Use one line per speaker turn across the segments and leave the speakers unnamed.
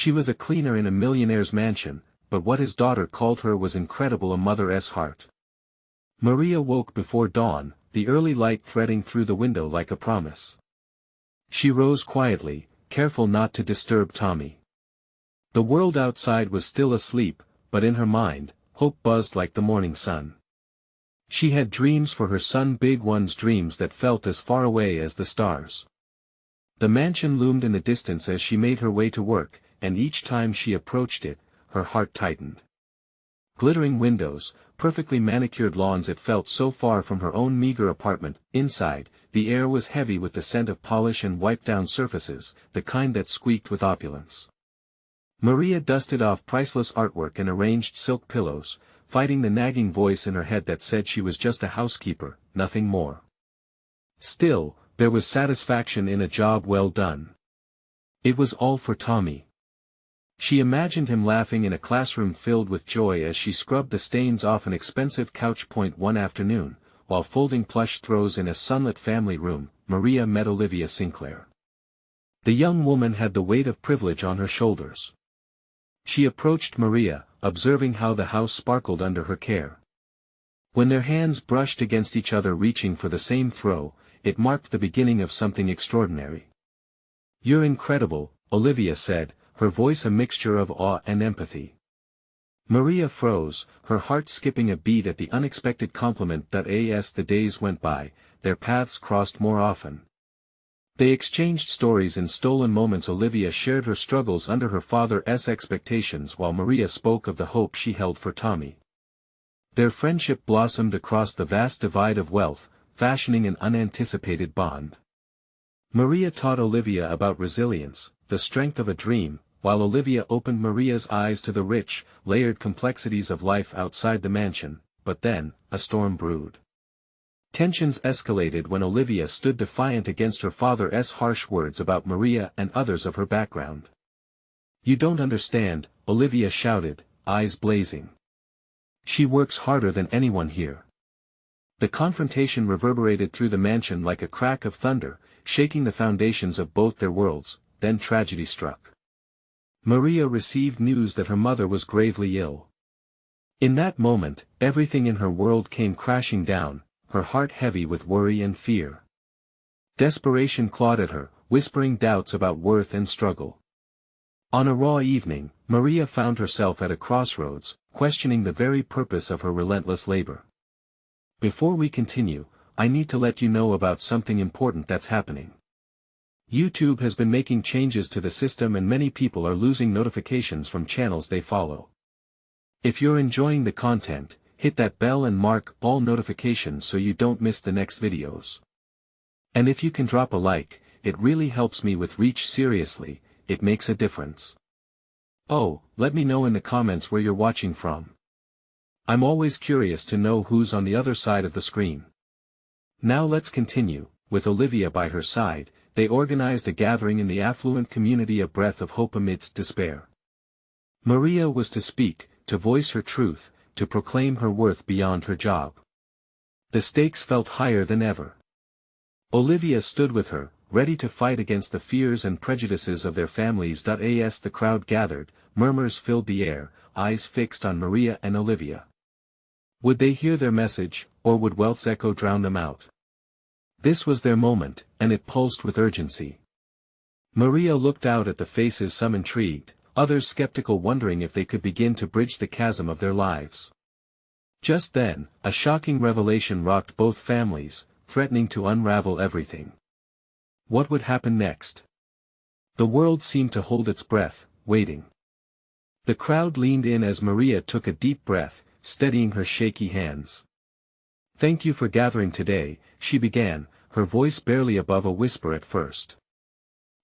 She was a cleaner in a millionaire's mansion, but what his daughter called her was incredible, a mother's heart. Maria woke before dawn, the early light threading through the window like a promise. She rose quietly, careful not to disturb Tommy. The world outside was still asleep, but in her mind, hope buzzed like the morning sun. She had dreams for her son, big ones, dreams that felt as far away as the stars. The mansion loomed in the distance as she made her way to work, and each time she approached it, her heart tightened. Glittering windows, perfectly manicured lawns, it felt so far from her own meager apartment. Inside, the air was heavy with the scent of polish and wiped-down surfaces, the kind that squeaked with opulence. Maria dusted off priceless artwork and arranged silk pillows, fighting the nagging voice in her head that said she was just a housekeeper, nothing more. Still, there was satisfaction in a job well done. It was all for Tommy. She imagined him laughing in a classroom filled with joy as she scrubbed the stains off an expensive couch. One afternoon, while folding plush throws in a sunlit family room, Maria met Olivia Sinclair. The young woman had the weight of privilege on her shoulders. She approached Maria, observing how the house sparkled under her care. When their hands brushed against each other reaching for the same throw, it marked the beginning of something extraordinary. "You're incredible," Olivia said, her voice a mixture of awe and empathy. Maria froze, her heart skipping a beat at the unexpected compliment. As the days went by, their paths crossed more often. They exchanged stories in stolen moments. Olivia shared her struggles under her father's expectations while Maria spoke of the hope she held for Tommy. Their friendship blossomed across the vast divide of wealth, fashioning an unanticipated bond. Maria taught Olivia about resilience, the strength of a dream, while Olivia opened Maria's eyes to the rich, layered complexities of life outside the mansion. But then, a storm brewed. Tensions escalated when Olivia stood defiant against her father's harsh words about Maria and others of her background. "You don't understand," Olivia shouted, eyes blazing. "She works harder than anyone here." The confrontation reverberated through the mansion like a crack of thunder, shaking the foundations of both their worlds. Then tragedy struck. Maria received news that her mother was gravely ill. In that moment, everything in her world came crashing down, her heart heavy with worry and fear. Desperation clawed at her, whispering doubts about worth and struggle. On a raw evening, Maria found herself at a crossroads, questioning the very purpose of her relentless labor. "Before we continue, I need to let you know about something important that's happening. YouTube has been making changes to the system and many people are losing notifications from channels they follow. If you're enjoying the content, hit that bell and mark all notifications so you don't miss the next videos. And if you can drop a like, it really helps me with reach. Seriously, it makes a difference. Oh, let me know in the comments where you're watching from. I'm always curious to know who's on the other side of the screen." Now let's continue. With Olivia by her side, they organized a gathering in the affluent community, a breath of hope amidst despair. Maria was to speak, to voice her truth, to proclaim her worth beyond her job. The stakes felt higher than ever. Olivia stood with her, ready to fight against the fears and prejudices of their families. As the crowd gathered, murmurs filled the air, eyes fixed on Maria and Olivia. Would they hear their message, or would wealth's echo drown them out? This was their moment, and it pulsed with urgency. Maria looked out at the faces, some intrigued, others skeptical, wondering if they could begin to bridge the chasm of their lives. Just then, a shocking revelation rocked both families, threatening to unravel everything. What would happen next? The world seemed to hold its breath, waiting. The crowd leaned in as Maria took a deep breath, steadying her shaky hands. "Thank you for gathering today," she began, her voice barely above a whisper at first.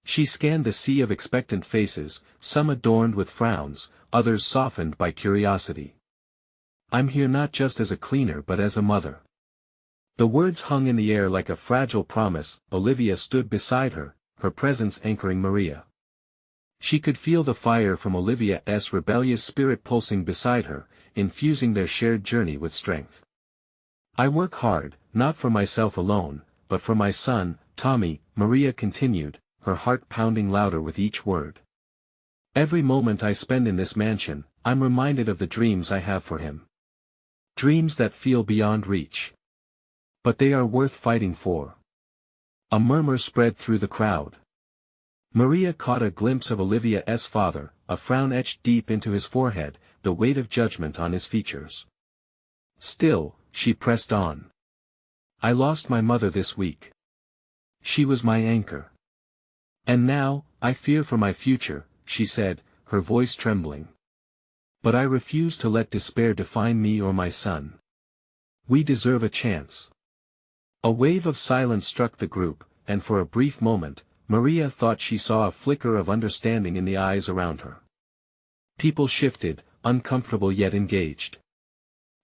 She scanned the sea of expectant faces, some adorned with frowns, others softened by curiosity. "I'm here not just as a cleaner but as a mother." The words hung in the air like a fragile promise. Olivia stood beside her, her presence anchoring Maria. She could feel the fire from Olivia's rebellious spirit pulsing beside her, infusing their shared journey with strength. "I work hard, not for myself alone, but for my son, Tommy," Maria continued, her heart pounding louder with each word. Every moment I spend in this mansion, I'm reminded of the dreams I have for him. Dreams that feel beyond reach. But they are worth fighting for. A murmur spread through the crowd. Maria caught a glimpse of Olivia's father, a frown etched deep into his forehead, the weight of judgment on his features. Still, she pressed on. I lost my mother this week. She was my anchor. And now, I fear for my future, she said, her voice trembling. But I refuse to let despair define me or my son. We deserve a chance. A wave of silence struck the group, and for a brief moment, Maria thought she saw a flicker of understanding in the eyes around her. People shifted, uncomfortable yet engaged.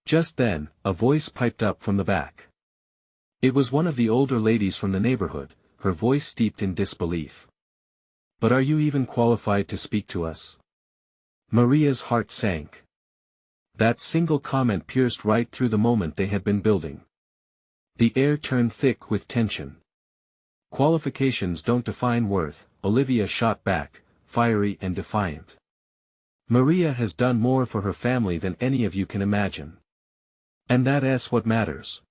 Just then, a voice piped up from the back. It was one of the older ladies from the neighborhood, her voice steeped in disbelief. But are you even qualified to speak to us? Maria's heart sank. That single comment pierced right through the moment they had been building. The air turned thick with tension. Qualifications don't define worth, Olivia shot back, fiery and defiant. Maria has done more for her family than any of you can imagine. And that's what matters.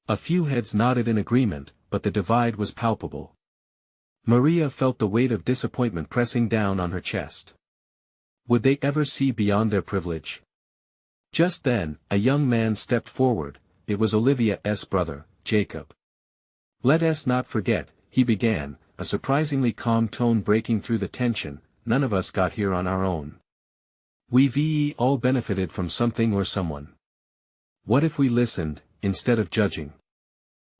A few heads nodded in agreement, but the divide was palpable. Maria felt the weight of disappointment pressing down on her chest. Would they ever see beyond their privilege? Just then, a young man stepped forward. It was Olivia's brother, Jacob. Let us not forget, he began, a surprisingly calm tone breaking through the tension, none of us got here on our own. We've all benefited from something or someone. What if we listened, instead of judging?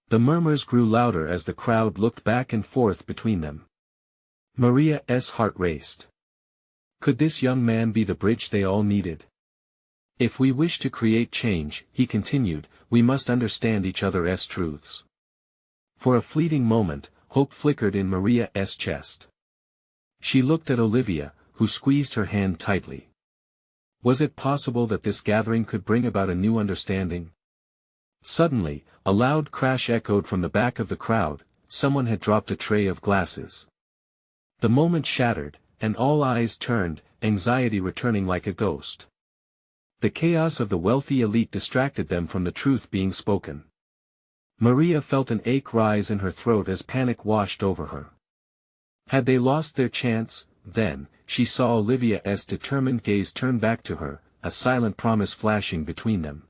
The murmurs grew louder as the crowd looked back and forth between them. Maria's heart raced. Could this young man be the bridge they all needed? If we wish to create change, he continued, we must understand each other's truths. For a fleeting moment, hope flickered in Maria's chest. She looked at Olivia, who squeezed her hand tightly. Was it possible that this gathering could bring about a new understanding? Suddenly, a loud crash echoed from the back of the crowd. Someone had dropped a tray of glasses. The moment shattered, and all eyes turned, anxiety returning like a ghost. The chaos of the wealthy elite distracted them from the truth being spoken. Maria felt an ache rise in her throat as panic washed over her. Had they lost their chance? Then, she saw Olivia's determined gaze turn back to her, a silent promise flashing between them.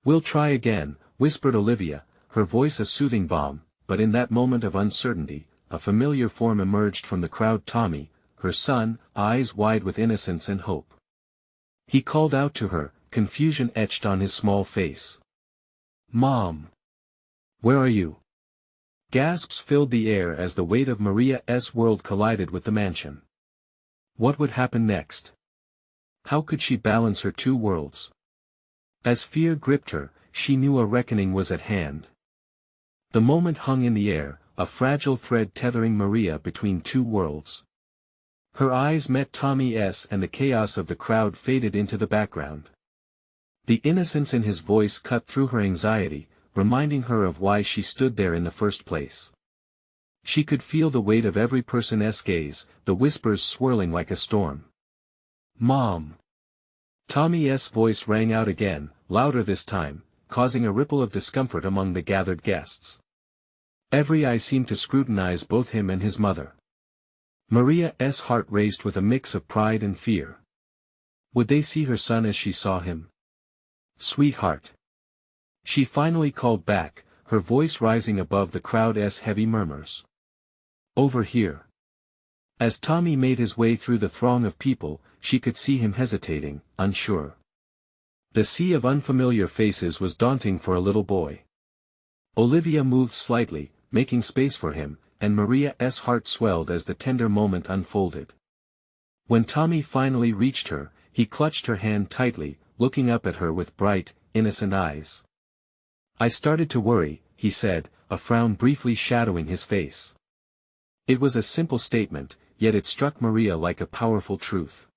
We'll try again, whispered Olivia, her voice a soothing balm, but in that moment of uncertainty, a familiar form emerged from the crowd. Tommy, her son, eyes wide with innocence and hope. He called out to her, confusion etched on his small face. Mom! Where are you? Gasps filled the air as the weight of Maria's world collided with the mansion. What would happen next? How could she balance her two worlds? As fear gripped her, she knew a reckoning was at hand. The moment hung in the air, a fragile thread tethering Maria between two worlds. Her eyes met Tommy's and the chaos of the crowd faded into the background. The innocence in his voice cut through her anxiety, reminding her of why she stood there in the first place. She could feel the weight of every person's gaze, the whispers swirling like a storm. Mom! Tommy's voice rang out again, louder this time, causing a ripple of discomfort among the gathered guests. Every eye seemed to scrutinize both him and his mother. Maria's heart raced with a mix of pride and fear. Would they see her son as she saw him? Sweetheart! She finally called back, her voice rising above the crowd's heavy murmurs. Over here. As Tommy made his way through the throng of people, she could see him hesitating, unsure. The sea of unfamiliar faces was daunting for a little boy. Olivia moved slightly, making space for him, and Maria's heart swelled as the tender moment unfolded. When Tommy finally reached her, he clutched her hand tightly, looking up at her with bright, innocent eyes. I started to worry, he said, a frown briefly shadowing his face. It was a simple statement, yet it struck Maria like a powerful truth.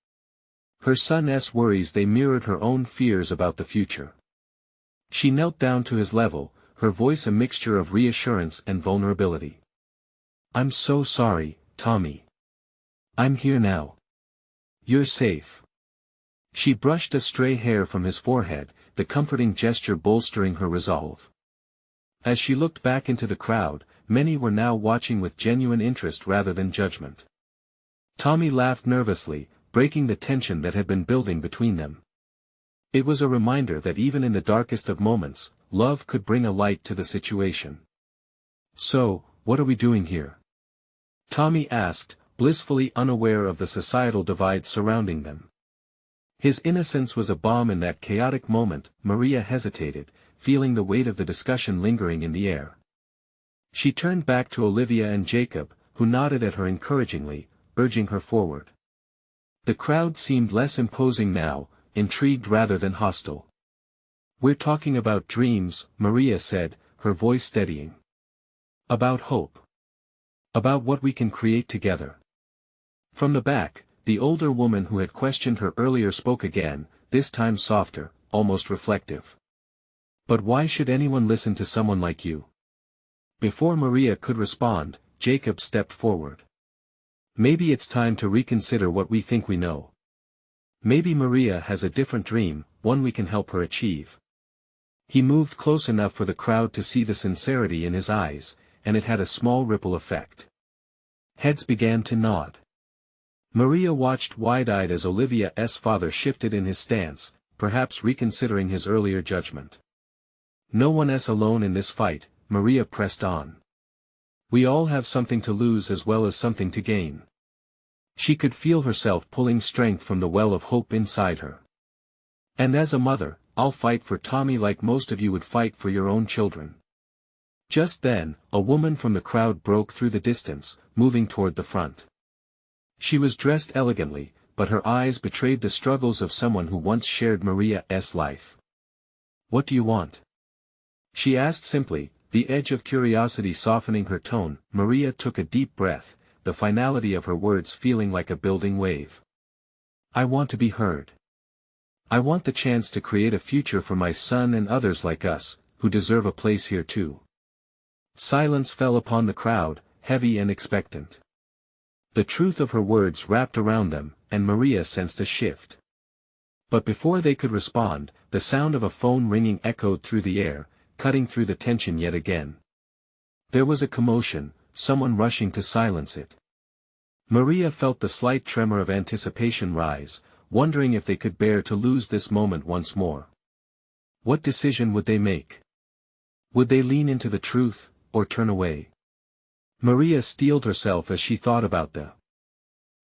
Her son's worries, they mirrored her own fears about the future. She knelt down to his level, her voice a mixture of reassurance and vulnerability. I'm so sorry, Tommy. I'm here now. You're safe. She brushed a stray hair from his forehead, the comforting gesture bolstering her resolve. As she looked back into the crowd, many were now watching with genuine interest rather than judgment. Tommy laughed nervously, breaking the tension that had been building between them. It was a reminder that even in the darkest of moments, love could bring a light to the situation. So, what are we doing here? Tommy asked, blissfully unaware of the societal divide surrounding them. His innocence was a balm in that chaotic moment. Maria hesitated, feeling the weight of the discussion lingering in the air. She turned back to Olivia and Jacob, who nodded at her encouragingly, urging her forward. The crowd seemed less imposing now, intrigued rather than hostile. We're talking about dreams, Maria said, her voice steadying. About hope. About what we can create together. From the back, the older woman who had questioned her earlier spoke again, this time softer, almost reflective. But why should anyone listen to someone like you? Before Maria could respond, Jacob stepped forward. Maybe it's time to reconsider what we think we know. Maybe Maria has a different dream, one we can help her achieve. He moved close enough for the crowd to see the sincerity in his eyes, and it had a small ripple effect. Heads began to nod. Maria watched wide-eyed as Olivia's father shifted in his stance, perhaps reconsidering his earlier judgment. No one is alone in this fight, Maria pressed on. We all have something to lose as well as something to gain. She could feel herself pulling strength from the well of hope inside her. And as a mother, I'll fight for Tommy like most of you would fight for your own children. Just then, a woman from the crowd broke through the distance, moving toward the front. She was dressed elegantly, but her eyes betrayed the struggles of someone who once shared Maria's life. What do you want? She asked simply, the edge of curiosity softening her tone. Maria took a deep breath, the finality of her words feeling like a building wave. I want to be heard. I want the chance to create a future for my son and others like us, who deserve a place here too. Silence fell upon the crowd, heavy and expectant. The truth of her words wrapped around them, and Maria sensed a shift. But before they could respond, the sound of a phone ringing echoed through the air, cutting through the tension yet again. There was a commotion, someone rushing to silence it. Maria felt the slight tremor of anticipation rise, wondering if they could bear to lose this moment once more. What decision would they make? Would they lean into the truth, or turn away? Maria steeled herself as she thought about the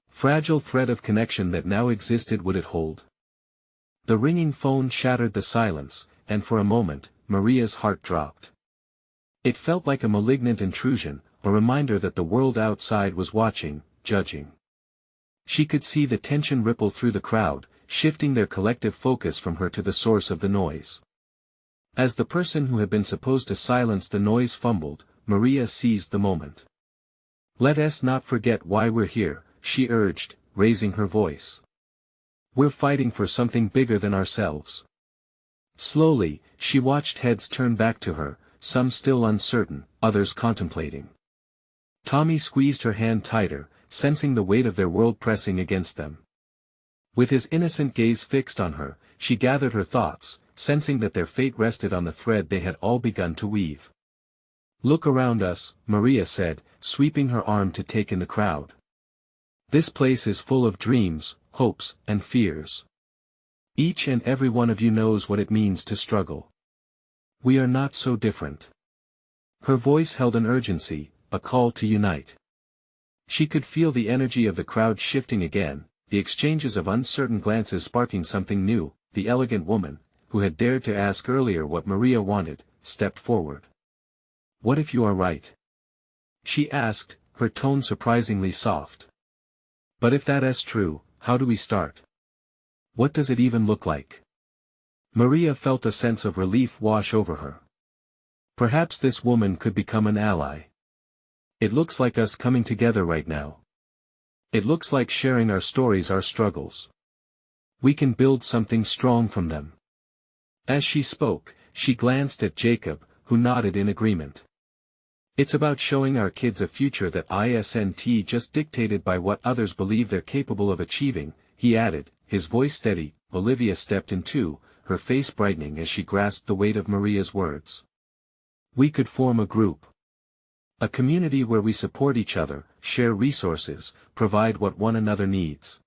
fragile thread of connection that now existed. Would it hold? The ringing phone shattered the silence, and for a moment, Maria's heart dropped. It felt like a malignant intrusion, a reminder that the world outside was watching, judging. She could see the tension ripple through the crowd, shifting their collective focus from her to the source of the noise. As the person who had been supposed to silence the noise fumbled, Maria seized the moment. Let us not forget why we're here, she urged, raising her voice. We're fighting for something bigger than ourselves. Slowly, she watched heads turn back to her, some still uncertain, others contemplating. Tommy squeezed her hand tighter, sensing the weight of their world pressing against them. With his innocent gaze fixed on her, she gathered her thoughts, sensing that their fate rested on the thread they had all begun to weave. Look around us, Maria said, sweeping her arm to take in the crowd. This place is full of dreams, hopes, and fears. Each and every one of you knows what it means to struggle. We are not so different. Her voice held an urgency, a call to unite. She could feel the energy of the crowd shifting again, the exchanges of uncertain glances sparking something new. The elegant woman, who had dared to ask earlier what Maria wanted, stepped forward. What if you are right? She asked, her tone surprisingly soft. But if that is true, how do we start? What does it even look like? Maria felt a sense of relief wash over her. Perhaps this woman could become an ally. It looks like us coming together right now. It looks like sharing our stories, our struggles. We can build something strong from them. As she spoke, she glanced at Jacob, who nodded in agreement. It's about showing our kids a future that isn't just dictated by what others believe they're capable of achieving, he added, his voice steady. Olivia stepped in too, her face brightening as she grasped the weight of Maria's words. We could form a group. A community where we support each other, share resources, provide what one another needs.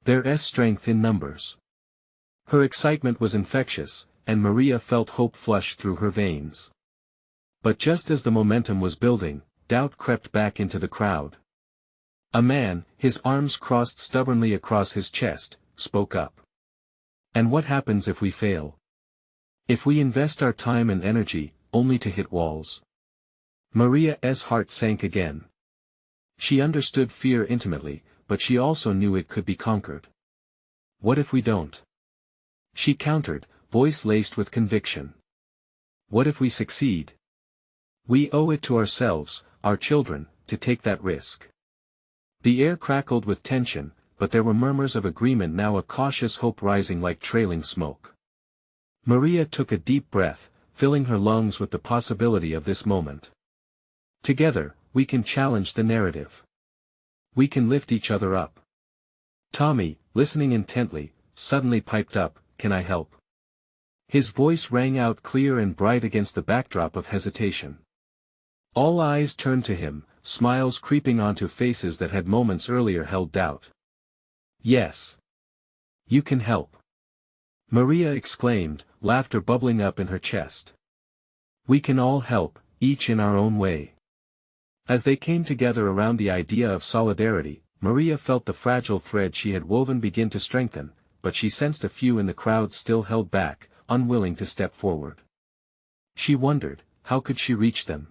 There's strength in numbers. Her excitement was infectious, and Maria felt hope flush through her veins. But just as the momentum was building, doubt crept back into the crowd. A man, his arms crossed stubbornly across his chest, spoke up. And what happens if we fail? If we invest our time and energy, only to hit walls? Maria's heart sank again. She understood fear intimately, but she also knew it could be conquered. What if we don't? She countered, voice laced with conviction. What if we succeed? We owe it to ourselves, our children, to take that risk. The air crackled with tension, but there were murmurs of agreement now, a cautious hope rising like trailing smoke. Maria took a deep breath, filling her lungs with the possibility of this moment. Together, we can challenge the narrative. We can lift each other up. Tommy, listening intently, suddenly piped up, "Can I help?" His voice rang out clear and bright against the backdrop of hesitation. All eyes turned to him, smiles creeping onto faces that had moments earlier held doubt. Yes. You can help. Maria exclaimed, laughter bubbling up in her chest. We can all help, each in our own way. As they came together around the idea of solidarity, Maria felt the fragile thread she had woven begin to strengthen, but she sensed a few in the crowd still held back, unwilling to step forward. She wondered, how could she reach them?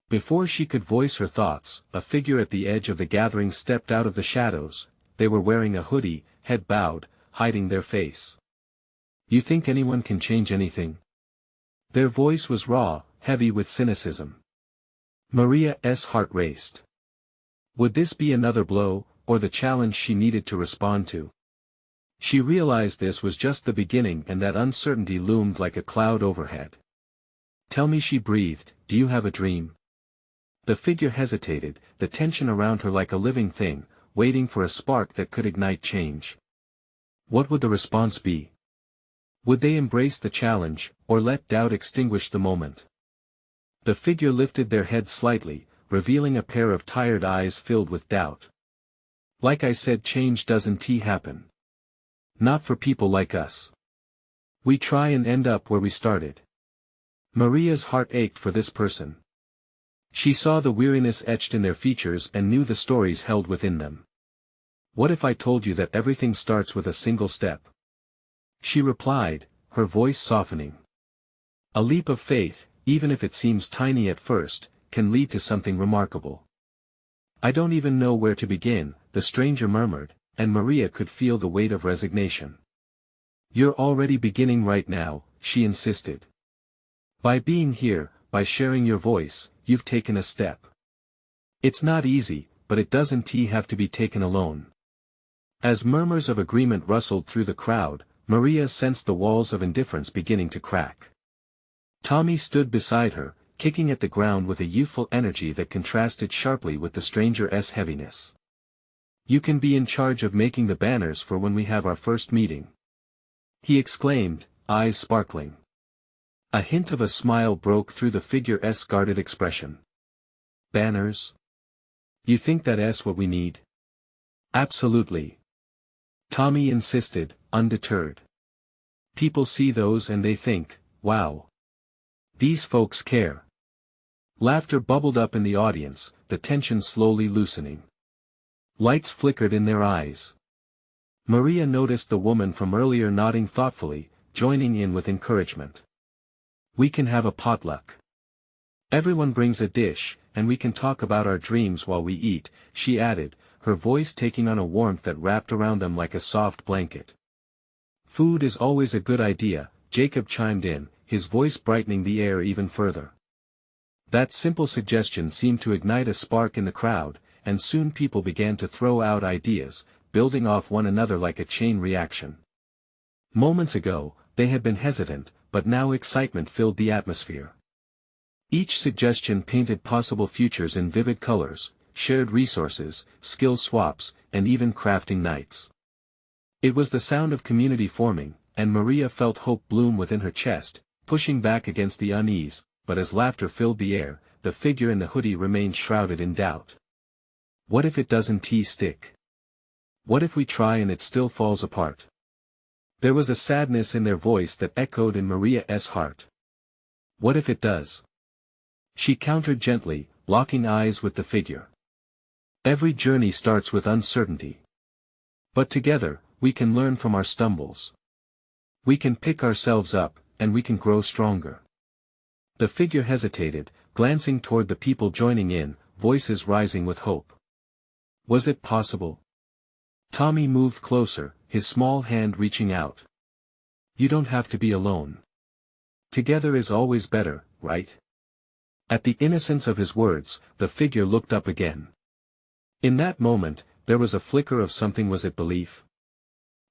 Before she could voice her thoughts, a figure at the edge of the gathering stepped out of the shadows. They were wearing a hoodie, head bowed, hiding their face. You think anyone can change anything? Their voice was raw, heavy with cynicism. Maria's heart raced. Would this be another blow, or the challenge she needed to respond to? She realized this was just the beginning and that uncertainty loomed like a cloud overhead. Tell me, she breathed, do you have a dream? The figure hesitated, the tension around her like a living thing, waiting for a spark that could ignite change. What would the response be? Would they embrace the challenge, or let doubt extinguish the moment? The figure lifted their head slightly, revealing a pair of tired eyes filled with doubt. Like I said, change doesn't happen. Not for people like us. We try and end up where we started. Maria's heart ached for this person. She saw the weariness etched in their features and knew the stories held within them. What if I told you that everything starts with a single step? She replied, her voice softening. A leap of faith, even if it seems tiny at first, can lead to something remarkable. I don't even know where to begin, the stranger murmured, and Maria could feel the weight of resignation. You're already beginning right now, she insisted. By being here, by sharing your voice, you've taken a step. It's not easy, but it doesn't have to be taken alone. As murmurs of agreement rustled through the crowd, Maria sensed the walls of indifference beginning to crack. Tommy stood beside her, kicking at the ground with a youthful energy that contrasted sharply with the stranger's heaviness. You can be in charge of making the banners for when we have our first meeting, he exclaimed, eyes sparkling. A hint of a smile broke through the figure's guarded expression. Banners? You think that's what we need? Absolutely. Tommy insisted, undeterred. People see those and they think, wow. These folks care. Laughter bubbled up in the audience, the tension slowly loosening. Lights flickered in their eyes. Maria noticed the woman from earlier nodding thoughtfully, joining in with encouragement. We can have a potluck. Everyone brings a dish, and we can talk about our dreams while we eat, she added, her voice taking on a warmth that wrapped around them like a soft blanket. Food is always a good idea, Jacob chimed in, his voice brightening the air even further. That simple suggestion seemed to ignite a spark in the crowd, and soon people began to throw out ideas, building off one another like a chain reaction. Moments ago, they had been hesitant, but now excitement filled the atmosphere. Each suggestion painted possible futures in vivid colors, shared resources, skill swaps, and even crafting nights. It was the sound of community forming, and Maria felt hope bloom within her chest, pushing back against the unease, but as laughter filled the air, the figure in the hoodie remained shrouded in doubt. What if it doesn't stick? What if we try and it still falls apart? There was a sadness in their voice that echoed in Maria's heart. What if it does? She countered gently, locking eyes with the figure. Every journey starts with uncertainty. But together, we can learn from our stumbles. We can pick ourselves up, and we can grow stronger. The figure hesitated, glancing toward the people joining in, voices rising with hope. Was it possible? Tommy moved closer, his small hand reaching out. You don't have to be alone. Together is always better, right? At the innocence of his words, the figure looked up again. In that moment, there was a flicker of something. Was it belief?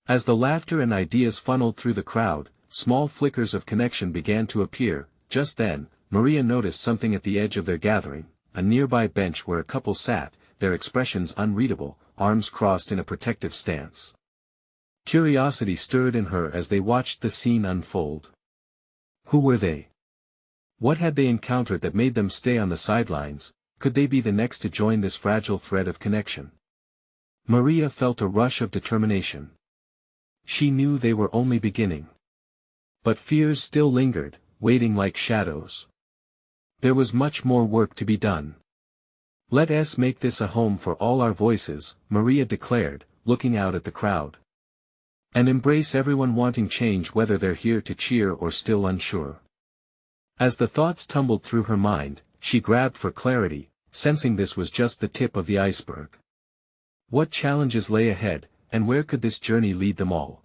As the laughter and ideas funneled through the crowd, small flickers of connection began to appear. Just then, Maria noticed something at the edge of their gathering, a nearby bench where a couple sat, their expressions unreadable, arms crossed in a protective stance. Curiosity stirred in her as they watched the scene unfold. Who were they? What had they encountered that made them stay on the sidelines? Could they be the next to join this fragile thread of connection? Maria felt a rush of determination. She knew they were only beginning. But fears still lingered, waiting like shadows. There was much more work to be done. Let us make this a home for all our voices, Maria declared, looking out at the crowd. And embrace everyone wanting change, whether they're here to cheer or still unsure. As the thoughts tumbled through her mind, she grabbed for clarity, sensing this was just the tip of the iceberg. What challenges lay ahead, and where could this journey lead them all?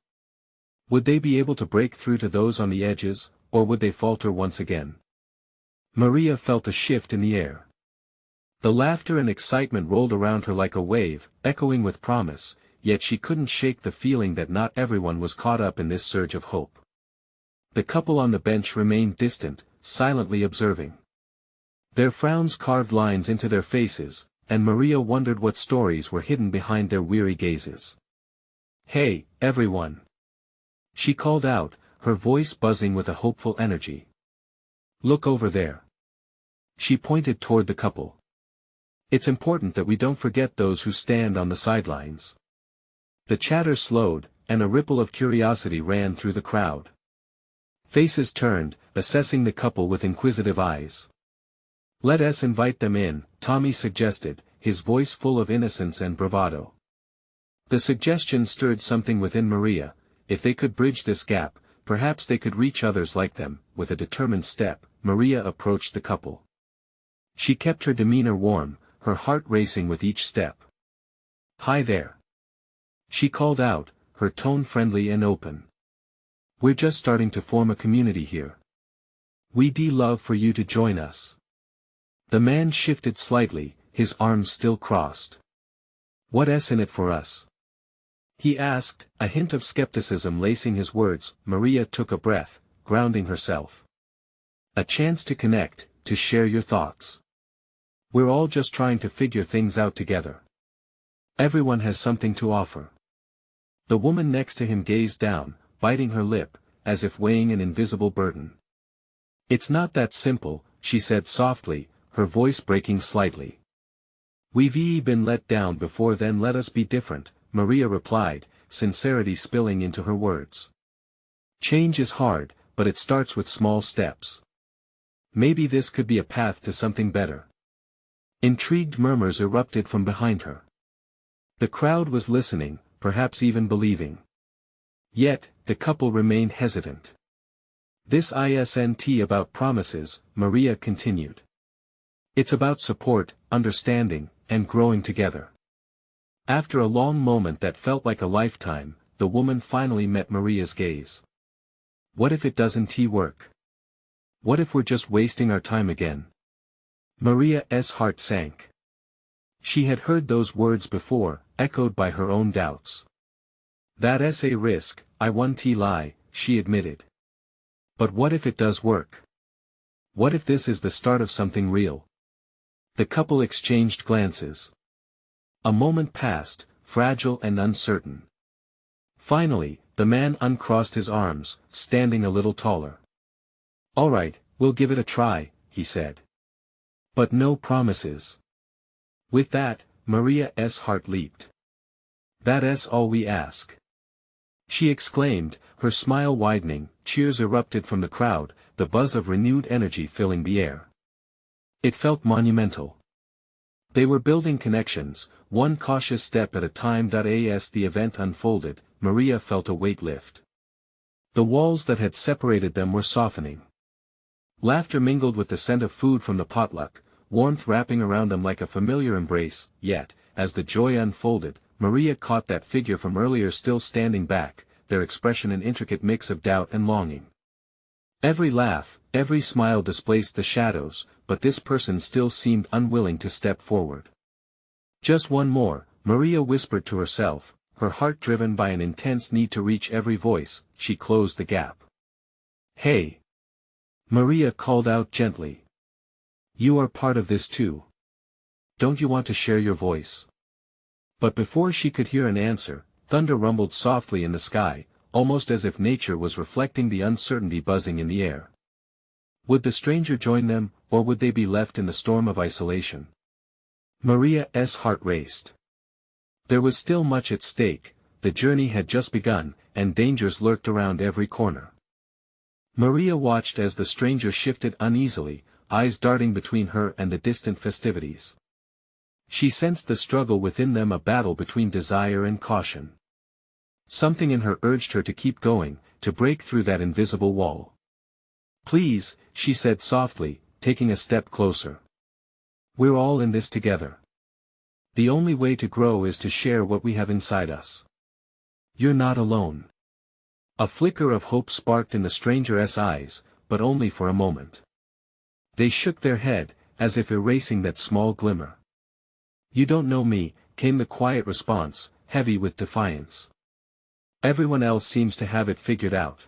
Would they be able to break through to those on the edges, or would they falter once again? Maria felt a shift in the air. The laughter and excitement rolled around her like a wave, echoing with promise, yet she couldn't shake the feeling that not everyone was caught up in this surge of hope. The couple on the bench remained distant, silently observing. Their frowns carved lines into their faces, and Maria wondered what stories were hidden behind their weary gazes. Hey, everyone! She called out, her voice buzzing with a hopeful energy. Look over there. She pointed toward the couple. It's important that we don't forget those who stand on the sidelines. The chatter slowed, and a ripple of curiosity ran through the crowd. Faces turned, assessing the couple with inquisitive eyes. Let us invite them in, Tommy suggested, his voice full of innocence and bravado. The suggestion stirred something within Maria. If they could bridge this gap, perhaps they could reach others like them. With a determined step, Maria approached the couple. She kept her demeanor warm, her heart racing with each step. Hi there. She called out, her tone friendly and open. We're just starting to form a community here. We'd love for you to join us. The man shifted slightly, his arms still crossed. What's in it for us? He asked, a hint of skepticism lacing his words. Maria took a breath, grounding herself. A chance to connect, to share your thoughts. We're all just trying to figure things out together. Everyone has something to offer. The woman next to him gazed down, biting her lip, as if weighing an invisible burden. It's not that simple, she said softly, her voice breaking slightly. We've been let down before, then let us be different, Maria replied, sincerity spilling into her words. Change is hard, but it starts with small steps. Maybe this could be a path to something better. Intrigued murmurs erupted from behind her. The crowd was listening, perhaps even believing. Yet, the couple remained hesitant. This isn't about promises, Maria continued. It's about support, understanding, and growing together. After a long moment that felt like a lifetime, the woman finally met Maria's gaze. What if it doesn't work? What if we're just wasting our time again? Maria's heart sank. She had heard those words before, echoed by her own doubts. That's a risk, I won't lie, she admitted. But what if it does work? What if this is the start of something real? The couple exchanged glances. A moment passed, fragile and uncertain. Finally, the man uncrossed his arms, standing a little taller. "All right, we'll give it a try," he said. "But no promises." With that, Maria's heart leaped. "That's all we ask," she exclaimed, her smile widening. Cheers erupted from the crowd, the buzz of renewed energy filling the air. It felt monumental. They were building connections, one cautious step at a time. As the event unfolded, Maria felt a weight lift. The walls that had separated them were softening. Laughter mingled with the scent of food from the potluck, warmth wrapping around them like a familiar embrace. Yet, as the joy unfolded, Maria caught that figure from earlier still standing back, their expression an intricate mix of doubt and longing. Every laugh, every smile displaced the shadows, but this person still seemed unwilling to step forward. "Just one more," Maria whispered to herself, her heart driven by an intense need to reach every voice. She closed the gap. "Hey!" Maria called out gently. "You are part of this too. Don't you want to share your voice?" But before she could hear an answer, thunder rumbled softly in the sky, almost as if nature was reflecting the uncertainty buzzing in the air. Would the stranger join them, or would they be left in the storm of isolation? Maria's heart raced. There was still much at stake, the journey had just begun, and dangers lurked around every corner. Maria watched as the stranger shifted uneasily, eyes darting between her and the distant festivities. She sensed the struggle within them, a battle between desire and caution. Something in her urged her to keep going, to break through that invisible wall. "Please," she said softly, taking a step closer. "We're all in this together. The only way to grow is to share what we have inside us. You're not alone." A flicker of hope sparked in the stranger's eyes, but only for a moment. They shook their head, as if erasing that small glimmer. "You don't know me," came the quiet response, heavy with defiance. "Everyone else seems to have it figured out."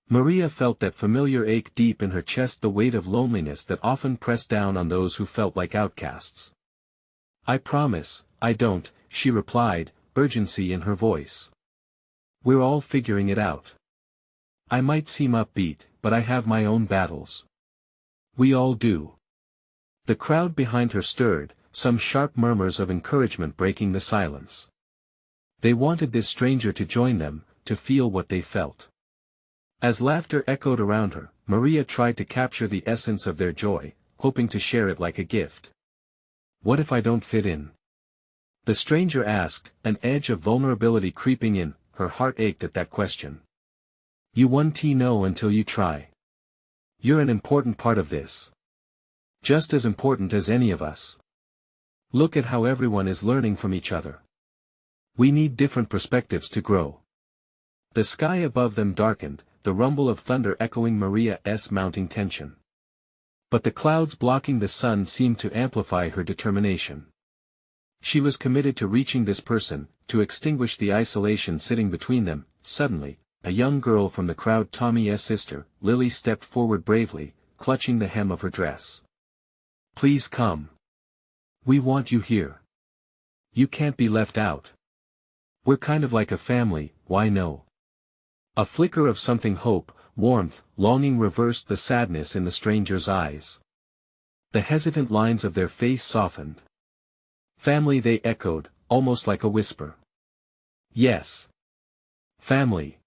Maria felt that familiar ache deep in her chest, the weight of loneliness that often pressed down on those who felt like outcasts. "I promise, I don't," she replied, urgency in her voice. "We're all figuring it out. I might seem upbeat, but I have my own battles. We all do." The crowd behind her stirred, some sharp murmurs of encouragement breaking the silence. They wanted this stranger to join them, to feel what they felt. As laughter echoed around her, Maria tried to capture the essence of their joy, hoping to share it like a gift. "What if I don't fit in?" the stranger asked, an edge of vulnerability creeping in. Her heart ached at that question. "You won't know until you try. You're an important part of this. Just as important as any of us. Look at how everyone is learning from each other. We need different perspectives to grow." The sky above them darkened, the rumble of thunder echoing Maria's mounting tension. But the clouds blocking the sun seemed to amplify her determination. She was committed to reaching this person, to extinguish the isolation sitting between them. Suddenly, a young girl from the crowd, Tommy's sister, Lily, stepped forward bravely, clutching the hem of her dress. "Please come. We want you here. You can't be left out. We're kind of like a family, why no?" A flicker of something, hope, warmth, longing reversed the sadness in the stranger's eyes. The hesitant lines of their face softened. "Family," they echoed, almost like a whisper. "Yes. Family,"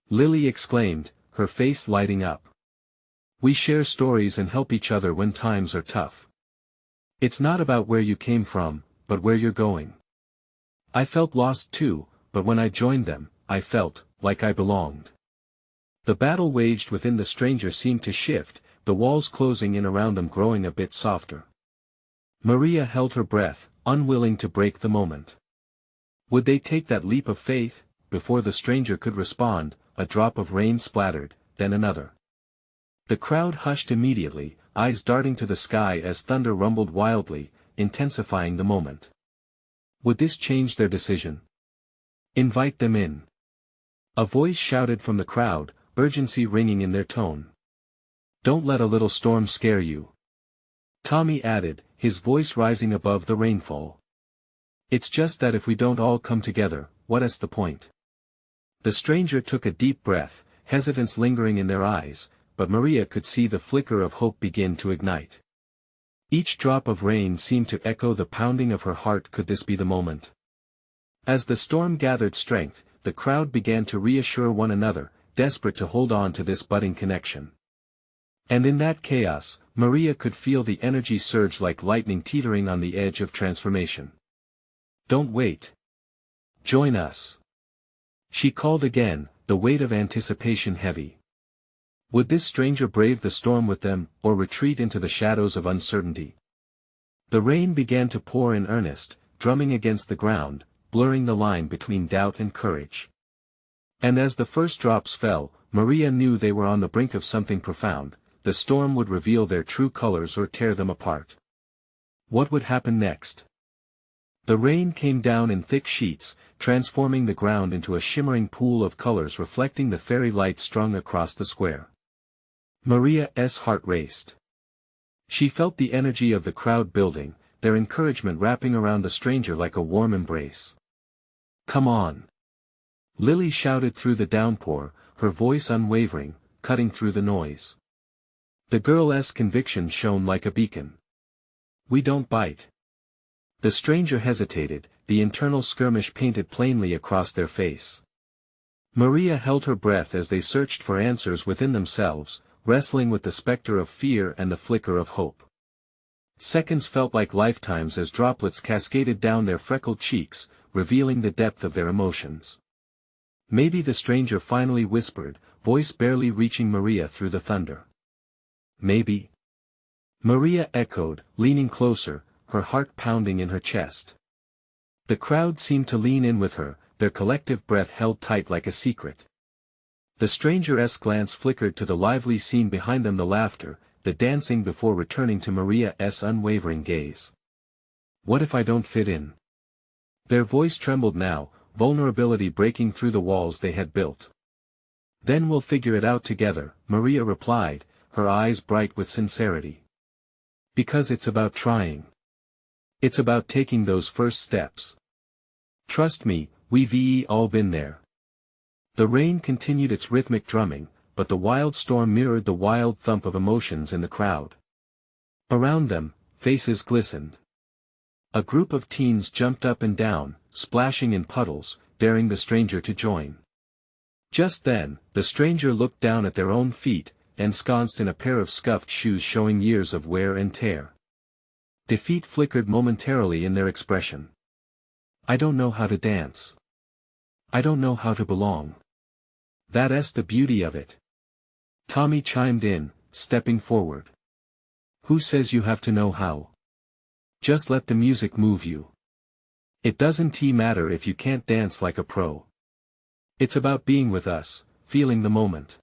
Lily exclaimed, her face lighting up. "We share stories and help each other when times are tough. It's not about where you came from, but where you're going. I felt lost too, but when I joined them, I felt like I belonged." The battle waged within the stranger seemed to shift, the walls closing in around them growing a bit softer. Maria held her breath, unwilling to break the moment. Would they take that leap of faith? Before the stranger could respond, a drop of rain splattered, then another. The crowd hushed immediately, eyes darting to the sky as thunder rumbled wildly, intensifying the moment. Would this change their decision? "Invite them in," a voice shouted from the crowd, urgency ringing in their tone. "Don't let a little storm scare you," Tommy added, his voice rising above the rainfall. "It's just that if we don't all come together, what's the point? The stranger took a deep breath, hesitance lingering in their eyes, but Maria could see the flicker of hope begin to ignite. Each drop of rain seemed to echo the pounding of her heart. Could this be the moment? As the storm gathered strength, the crowd began to reassure one another, desperate to hold on to this budding connection. And in that chaos, Maria could feel the energy surge like lightning, teetering on the edge of transformation. "Don't wait. Join us," she called again, the weight of anticipation heavy. Would this stranger brave the storm with them, or retreat into the shadows of uncertainty? The rain began to pour in earnest, drumming against the ground, blurring the line between doubt and courage. And as the first drops fell, Maria knew they were on the brink of something profound. The storm would reveal their true colors or tear them apart. What would happen next? The rain came down in thick sheets, transforming the ground into a shimmering pool of colors reflecting the fairy lights strung across the square. Maria's heart raced. She felt the energy of the crowd building, their encouragement wrapping around the stranger like a warm embrace. "Come on!" Lily shouted through the downpour, her voice unwavering, cutting through the noise. The girl's conviction shone like a beacon. "We don't bite." The stranger hesitated, the internal skirmish painted plainly across their face. Maria held her breath as they searched for answers within themselves, wrestling with the specter of fear and the flicker of hope. Seconds felt like lifetimes as droplets cascaded down their freckled cheeks, revealing the depth of their emotions. "Maybe," the stranger finally whispered, voice barely reaching Maria through the thunder. "Maybe?" Maria echoed, leaning closer, her heart pounding in her chest. The crowd seemed to lean in with her, their collective breath held tight like a secret. The stranger's glance flickered to the lively scene behind them, the laughter, the dancing, before returning to Maria's unwavering gaze. "What if I don't fit in?" Their voice trembled now, vulnerability breaking through the walls they had built. "Then we'll figure it out together," Maria replied, her eyes bright with sincerity. "Because it's about trying. It's about taking those first steps. Trust me, we've all been there." The rain continued its rhythmic drumming, but the wild storm mirrored the wild thump of emotions in the crowd. Around them, faces glistened. A group of teens jumped up and down, splashing in puddles, daring the stranger to join. Just then, the stranger looked down at their own feet, ensconced in a pair of scuffed shoes showing years of wear and tear. Defeat flickered momentarily in their expression. "I don't know how to dance. I don't know how to belong." "That's the beauty of it," Tommy chimed in, stepping forward. "Who says you have to know how? Just let the music move you. It doesn't matter if you can't dance like a pro. It's about being with us, feeling the moment.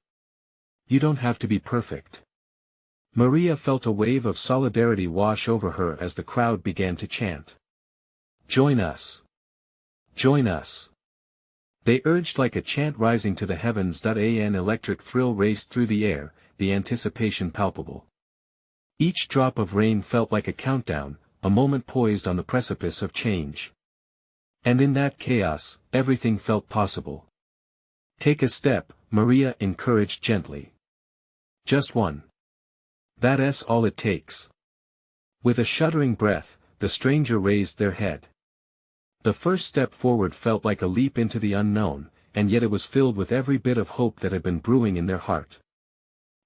You don't have to be perfect." Maria felt a wave of solidarity wash over her as the crowd began to chant. "Join us! Join us!" They urged like a chant rising to the heavens. An electric thrill raced through the air, the anticipation palpable. Each drop of rain felt like a countdown, a moment poised on the precipice of change. And in that chaos, everything felt possible. "Take a step," Maria encouraged gently. "Just one. That's all it takes." With a shuddering breath, the stranger raised their head. The first step forward felt like a leap into the unknown, and yet it was filled with every bit of hope that had been brewing in their heart.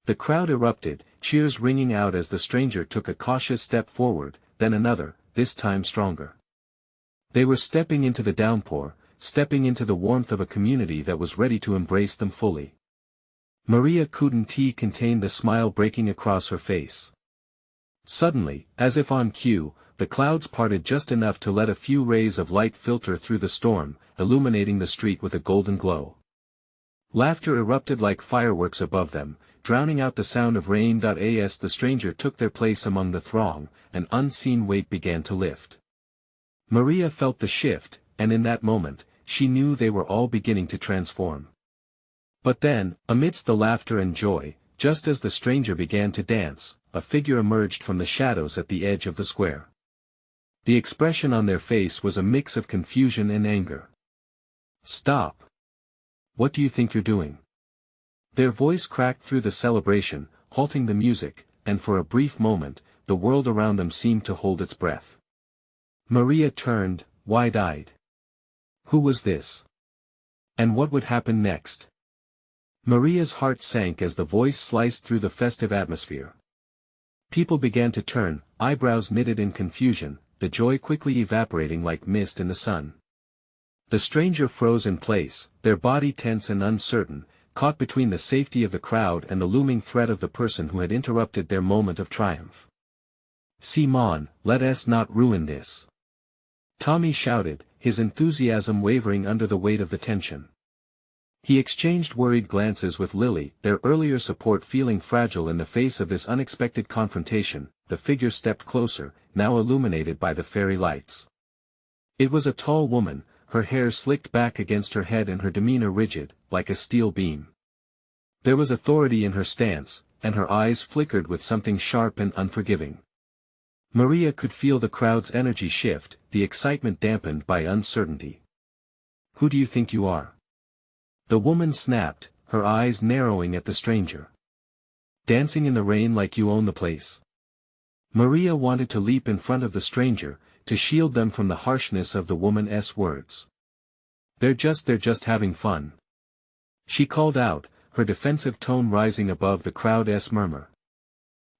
The crowd erupted, cheers ringing out as the stranger took a cautious step forward, then another, this time stronger. They were stepping into the downpour, stepping into the warmth of a community that was ready to embrace them fully. Maria couldn't contain the smile breaking across her face. Suddenly, as if on cue, the clouds parted just enough to let a few rays of light filter through the storm, illuminating the street with a golden glow. Laughter erupted like fireworks above them, drowning out the sound of rain. As the stranger took their place among the throng, an unseen weight began to lift. Maria felt the shift, and in that moment, she knew they were all beginning to transform. But then, amidst the laughter and joy, just as the stranger began to dance, a figure emerged from the shadows at the edge of the square. The expression on their face was a mix of confusion and anger. "Stop! what do you think you're doing? Their voice cracked through the celebration, halting the music, and for a brief moment, the world around them seemed to hold its breath. Maria turned, wide-eyed. Who was this? And what would happen next? Maria's heart sank as the voice sliced through the festive atmosphere. People began to turn, eyebrows knitted in confusion, the joy quickly evaporating like mist in the sun. The stranger froze in place, their body tense and uncertain, caught between the safety of the crowd and the looming threat of the person who had interrupted their moment of triumph. Simon, let us not ruin this. Tommy shouted, his enthusiasm wavering under the weight of the tension. He exchanged worried glances with Lily, their earlier support feeling fragile in the face of this unexpected confrontation. The figure stepped closer, now illuminated by the fairy lights. It was a tall woman, her hair slicked back against her head and her demeanor rigid, like a steel beam. There was authority in her stance, and her eyes flickered with something sharp and unforgiving. Maria could feel the crowd's energy shift, the excitement dampened by uncertainty. Who do you think you are? The woman snapped, her eyes narrowing at the stranger. Dancing in the rain like you own the place. Maria wanted to leap in front of the stranger, to shield them from the harshness of the woman's words. They're just having fun. She called out, her defensive tone rising above the crowd's murmur.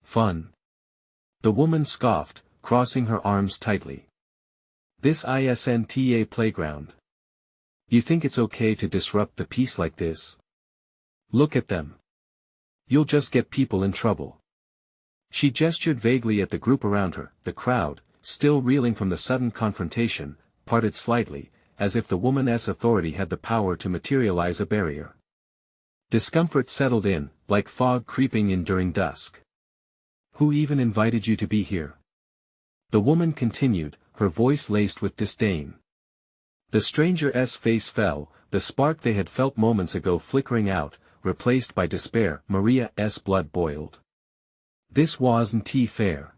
Fun. The woman scoffed, crossing her arms tightly. This isn't a playground. You think it's okay to disrupt the peace like this? Look at them. You'll just get people in trouble. She gestured vaguely at the group around her. The crowd, still reeling from the sudden confrontation, parted slightly, as if the woman's authority had the power to materialize a barrier. Discomfort settled in, like fog creeping in during dusk. Who even invited you to be here? The woman continued, her voice laced with disdain. The stranger's face fell, the spark they had felt moments ago flickering out, replaced by despair. Maria's blood boiled. This wasn't fair.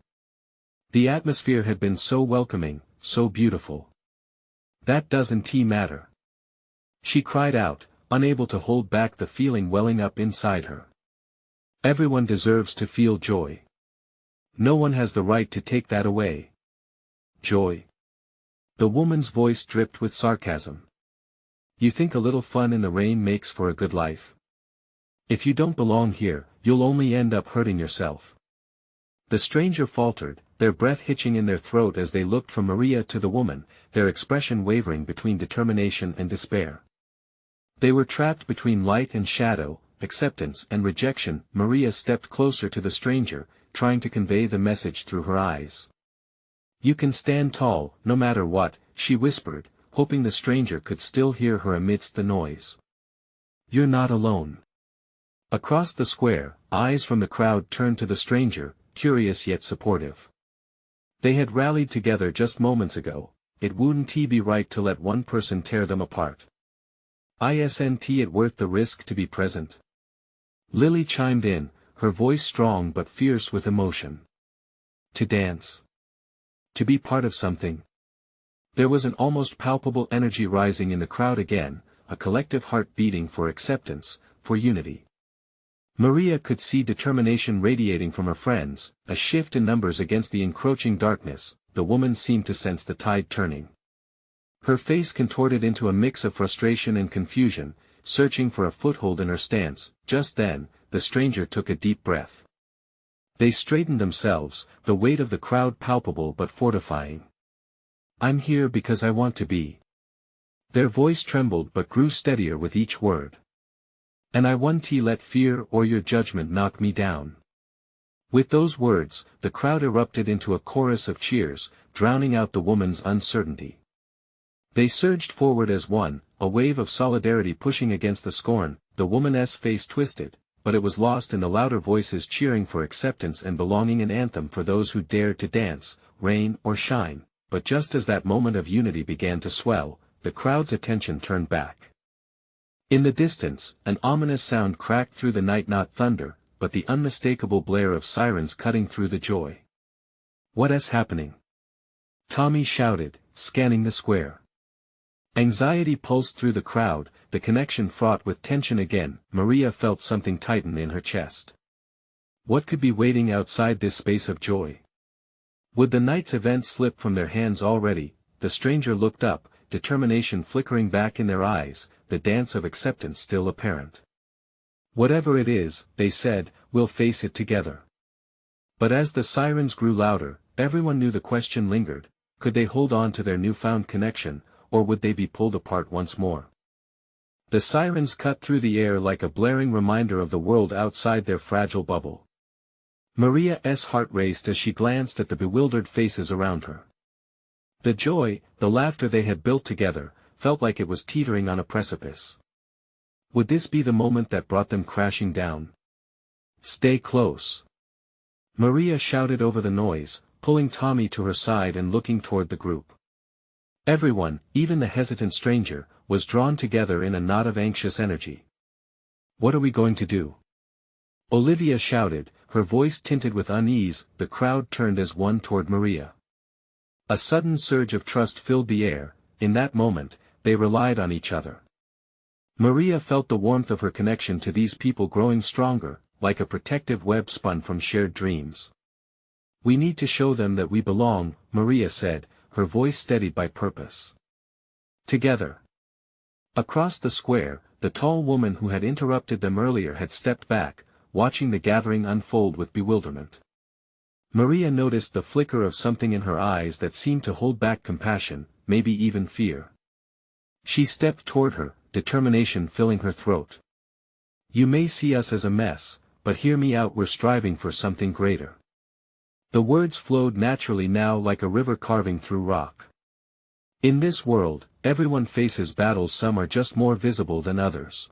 The atmosphere had been so welcoming, so beautiful. That doesn't matter. She cried out, unable to hold back the feeling welling up inside her. Everyone deserves to feel joy. No one has the right to take that away. Joy. The woman's voice dripped with sarcasm. You think a little fun in the rain makes for a good life? If you don't belong here, you'll only end up hurting yourself. The stranger faltered, their breath hitching in their throat as they looked from Maria to the woman, their expression wavering between determination and despair. They were trapped between light and shadow, acceptance and rejection. Maria stepped closer to the stranger, trying to convey the message through her eyes. You can stand tall, no matter what, she whispered, hoping the stranger could still hear her amidst the noise. You're not alone. Across the square, eyes from the crowd turned to the stranger, curious yet supportive. They had rallied together just moments ago. It wouldn't be right to let one person tear them apart. Isn't it worth the risk to be present? Lily chimed in, her voice strong but fierce with emotion. To dance. To be part of something. There was an almost palpable energy rising in the crowd again, a collective heart beating for acceptance, for unity. Maria could see determination radiating from her friends, a shift in numbers against the encroaching darkness. The woman seemed to sense the tide turning. Her face contorted into a mix of frustration and confusion, searching for a foothold in her stance. Just then, the stranger took a deep breath. They straightened themselves, the weight of the crowd palpable but fortifying. I'm here because I want to be. Their voice trembled but grew steadier with each word. And I won't let fear or your judgment knock me down. With those words, the crowd erupted into a chorus of cheers, drowning out the woman's uncertainty. They surged forward as one, a wave of solidarity pushing against the scorn. The woman's face twisted, but it was lost in the louder voices cheering for acceptance and belonging, an anthem for those who dared to dance, rain or shine. But just as that moment of unity began to swell, the crowd's attention turned back. In the distance, an ominous sound cracked through the night, not thunder, but the unmistakable blare of sirens cutting through the joy. What is happening? Tommy shouted, scanning the square. Anxiety pulsed through the crowd, the connection fraught with tension again. Maria felt something tighten in her chest. What could be waiting outside this space of joy? Would the night's event slip from their hands already? The stranger looked up, determination flickering back in their eyes, the dance of acceptance still apparent. Whatever it is, they said, we'll face it together. But as the sirens grew louder, everyone knew the question lingered: could they hold on to their newfound connection, or would they be pulled apart once more? The sirens cut through the air like a blaring reminder of the world outside their fragile bubble. Maria's heart raced as she glanced at the bewildered faces around her. The joy, the laughter they had built together, felt like it was teetering on a precipice. Would this be the moment that brought them crashing down? Stay close. Maria shouted over the noise, pulling Tommy to her side and looking toward the group. Everyone, even the hesitant stranger, was drawn together in a knot of anxious energy. What are we going to do? Olivia shouted, her voice tinted with unease. The crowd turned as one toward Maria. A sudden surge of trust filled the air. In that moment, they relied on each other. Maria felt the warmth of her connection to these people growing stronger, like a protective web spun from shared dreams. We need to show them that we belong, Maria said, her voice steadied by purpose. Together. Across the square, the tall woman who had interrupted them earlier had stepped back, watching the gathering unfold with bewilderment. Maria noticed the flicker of something in her eyes that seemed to hold back compassion, maybe even fear. She stepped toward her, determination filling her throat. You may see us as a mess, but hear me out, we're striving for something greater. The words flowed naturally now like a river carving through rock. In this world, everyone faces battles, some are just more visible than others.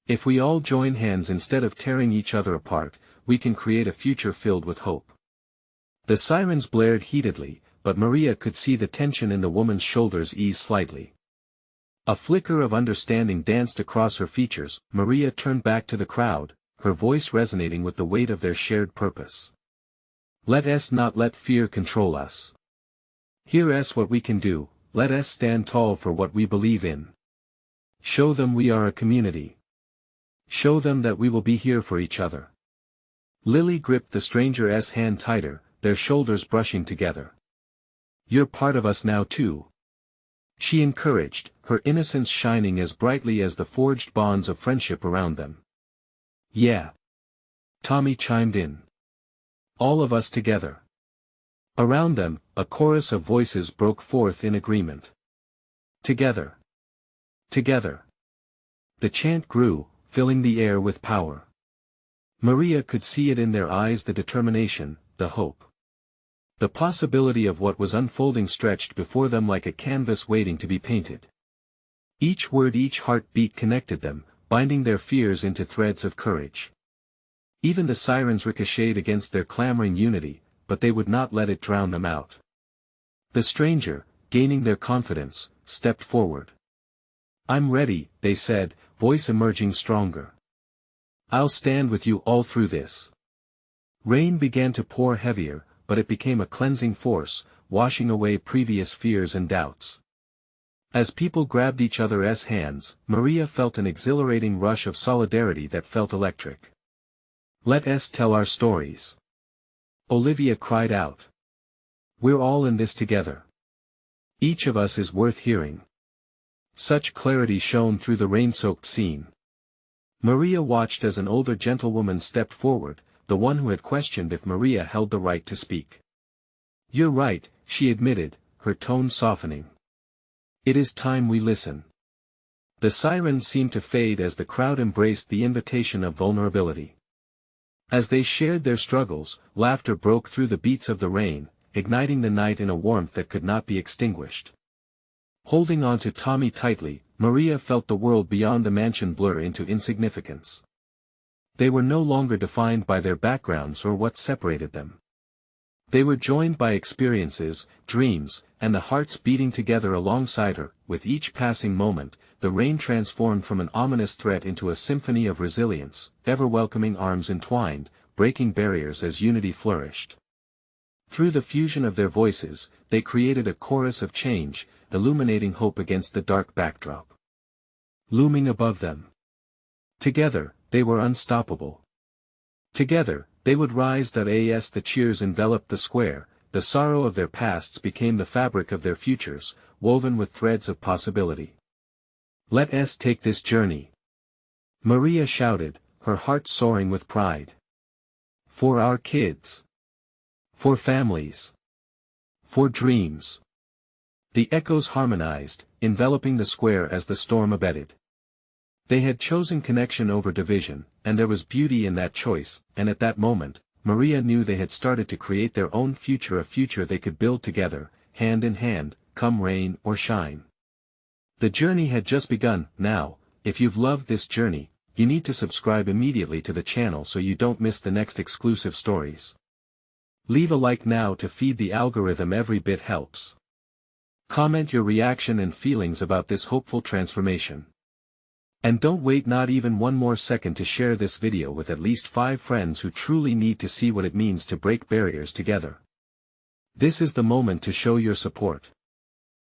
If we all join hands instead of tearing each other apart, we can create a future filled with hope. The sirens blared heatedly, but Maria could see the tension in the woman's shoulders ease slightly. A flicker of understanding danced across her features. Maria turned back to the crowd, her voice resonating with the weight of their shared purpose. Let us not let fear control us. Hear us what we can do, let us stand tall for what we believe in. Show them we are a community. Show them that we will be here for each other. Lily gripped the stranger's hand tighter, their shoulders brushing together. You're part of us now too. She encouraged, her innocence shining as brightly as the forged bonds of friendship around them. Yeah. Tommy chimed in. All of us together. Around them, a chorus of voices broke forth in agreement. Together. Together. The chant grew, filling the air with power. Maria could see it in their eyes, the determination, the hope. The possibility of what was unfolding stretched before them like a canvas waiting to be painted. Each word, each heartbeat connected them, binding their fears into threads of courage. Even the sirens ricocheted against their clamoring unity, but they would not let it drown them out. The stranger, gaining their confidence, stepped forward. I'm ready, they said, voice emerging stronger. I'll stand with you all through this. Rain began to pour heavier, but it became a cleansing force, washing away previous fears and doubts. As people grabbed each other's hands, Maria felt an exhilarating rush of solidarity that felt electric. Let us tell our stories. Olivia cried out. We're all in this together. Each of us is worth hearing. Such clarity shone through the rain-soaked scene. Maria watched as an older gentlewoman stepped forward, the one who had questioned if Maria held the right to speak. You're right, she admitted, her tone softening. It is time we listen. The sirens seemed to fade as the crowd embraced the invitation of vulnerability. As they shared their struggles, laughter broke through the beats of the rain, igniting the night in a warmth that could not be extinguished. Holding on to Tommy tightly, Maria felt the world beyond the mansion blur into insignificance. They were no longer defined by their backgrounds or what separated them. They were joined by experiences, dreams, and the hearts beating together alongside her. With each passing moment, the rain transformed from an ominous threat into a symphony of resilience, ever-welcoming arms entwined, breaking barriers as unity flourished. Through the fusion of their voices, they created a chorus of change, illuminating hope against the dark backdrop. looming above them. Together, they were unstoppable. Together, they would rise. As the cheers enveloped the square, the sorrow of their pasts became the fabric of their futures, woven with threads of possibility. Let us take this journey. Maria shouted, her heart soaring with pride. For our kids. For families. For dreams. The echoes harmonized, enveloping the square as the storm abated. They had chosen connection over division, and there was beauty in that choice, and at that moment, Maria knew they had started to create their own future, a future they could build together, hand in hand, come rain or shine. The journey had just begun. Now, if you've loved this journey, you need to subscribe immediately to the channel so you don't miss the next exclusive stories. Leave a like now to feed the algorithm, every bit helps. Comment your reaction and feelings about this hopeful transformation. And don't wait not even one more second to share this video with at least 5 friends who truly need to see what it means to break barriers together. This is the moment to show your support.